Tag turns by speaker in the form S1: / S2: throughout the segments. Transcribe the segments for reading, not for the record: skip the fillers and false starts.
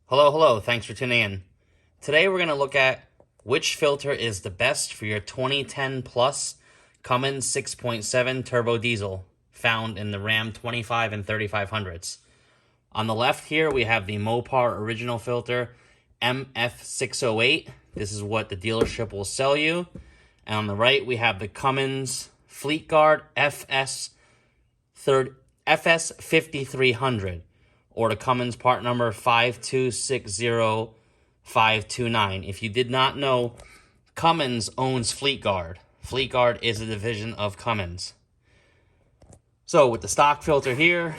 S1: Hello, thanks for tuning in. Today we're going to look at which filter is the best for your 2010 plus Cummins 6.7 turbo diesel found in the Ram 25 and 3500s. On the left here we have the Mopar original filter MF608. This is what the dealership will sell you. And on the right we have the Cummins Fleet Guard FS5300. Or the Cummins part number 5260529. If you did not know, Cummins owns Fleet Guard. Fleet Guard is a division of Cummins. So with the stock filter here,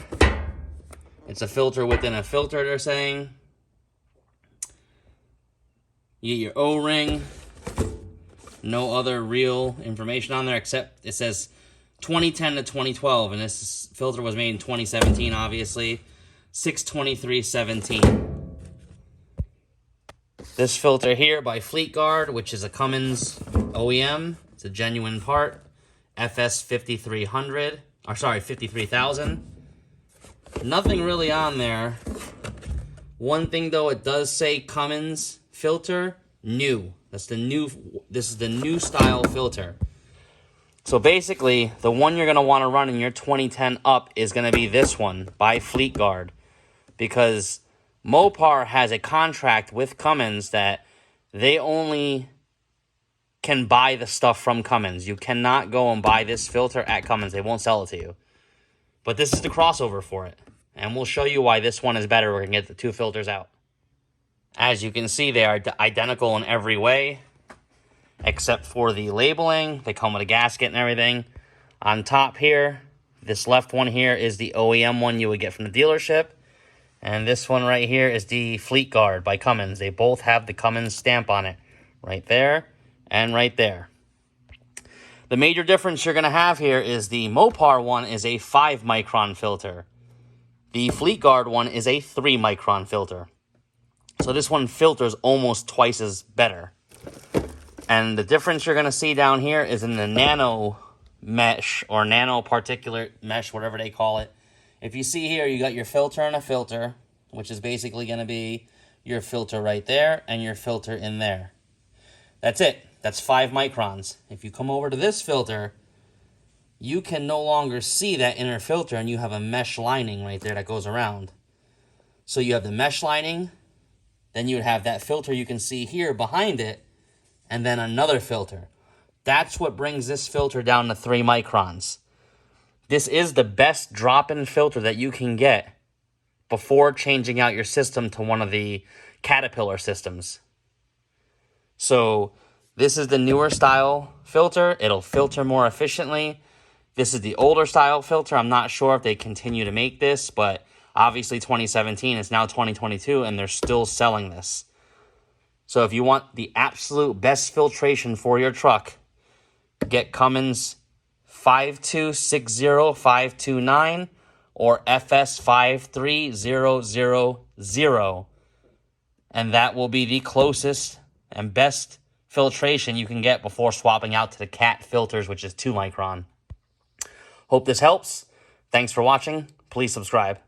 S1: it's a filter within a filter, they're saying. You get your O-ring. No other real information on there except it says 2010 to 2012. And this filter was made in 2017, obviously. 623.17. This filter here by Fleet Guard, which is a Cummins OEM, it's a genuine part, FS5300, or sorry, 53,000. Nothing really on there. One thing though, it does say Cummins filter new. This is the new style filter. So basically, the one you're going to want to run in your 2010 up is going to be this one by Fleet Guard. Because Mopar has a contract with Cummins that they only can buy the stuff from Cummins. You cannot go and buy this filter at Cummins. They won't sell it to you. But this is the crossover for it. And we'll show you why this one is better. We're going to get the two filters out. As you can see, they are identical in every way. Except for the labeling. They come with a gasket and everything. On top here, this left one here is the OEM one you would get from the dealership. And this one right here is the Fleet Guard by Cummins. They both have the Cummins stamp on it. Right there and right there. The major difference you're going to have here is the Mopar one is a 5 micron filter. The Fleet Guard one is a 3 micron filter. So this one filters almost twice as better. And the difference you're going to see down here is in the nano mesh or nano particulate mesh, whatever they call it. If you see here, you got your filter and a filter, which is basically going to be your filter right there and your filter in there. That's it. That's 5 microns. If you come over to this filter, you can no longer see that inner filter and you have a mesh lining right there that goes around. So you have the mesh lining, then you would have that filter you can see here behind it, and then another filter. That's what brings this filter down to 3 microns. This is the best drop-in filter that you can get before changing out your system to one of the Caterpillar systems. So this is the newer style filter. It'll filter more efficiently. This is the older style filter. I'm not sure if they continue to make this, but obviously 2017, it's now 2022, and they're still selling this. So if you want the absolute best filtration for your truck, get Cummins 5260529 or FS5300, and that will be the closest and best filtration you can get before swapping out to the Cat filters, which is 2 micron. Hope this helps. Thanks for watching. Please subscribe.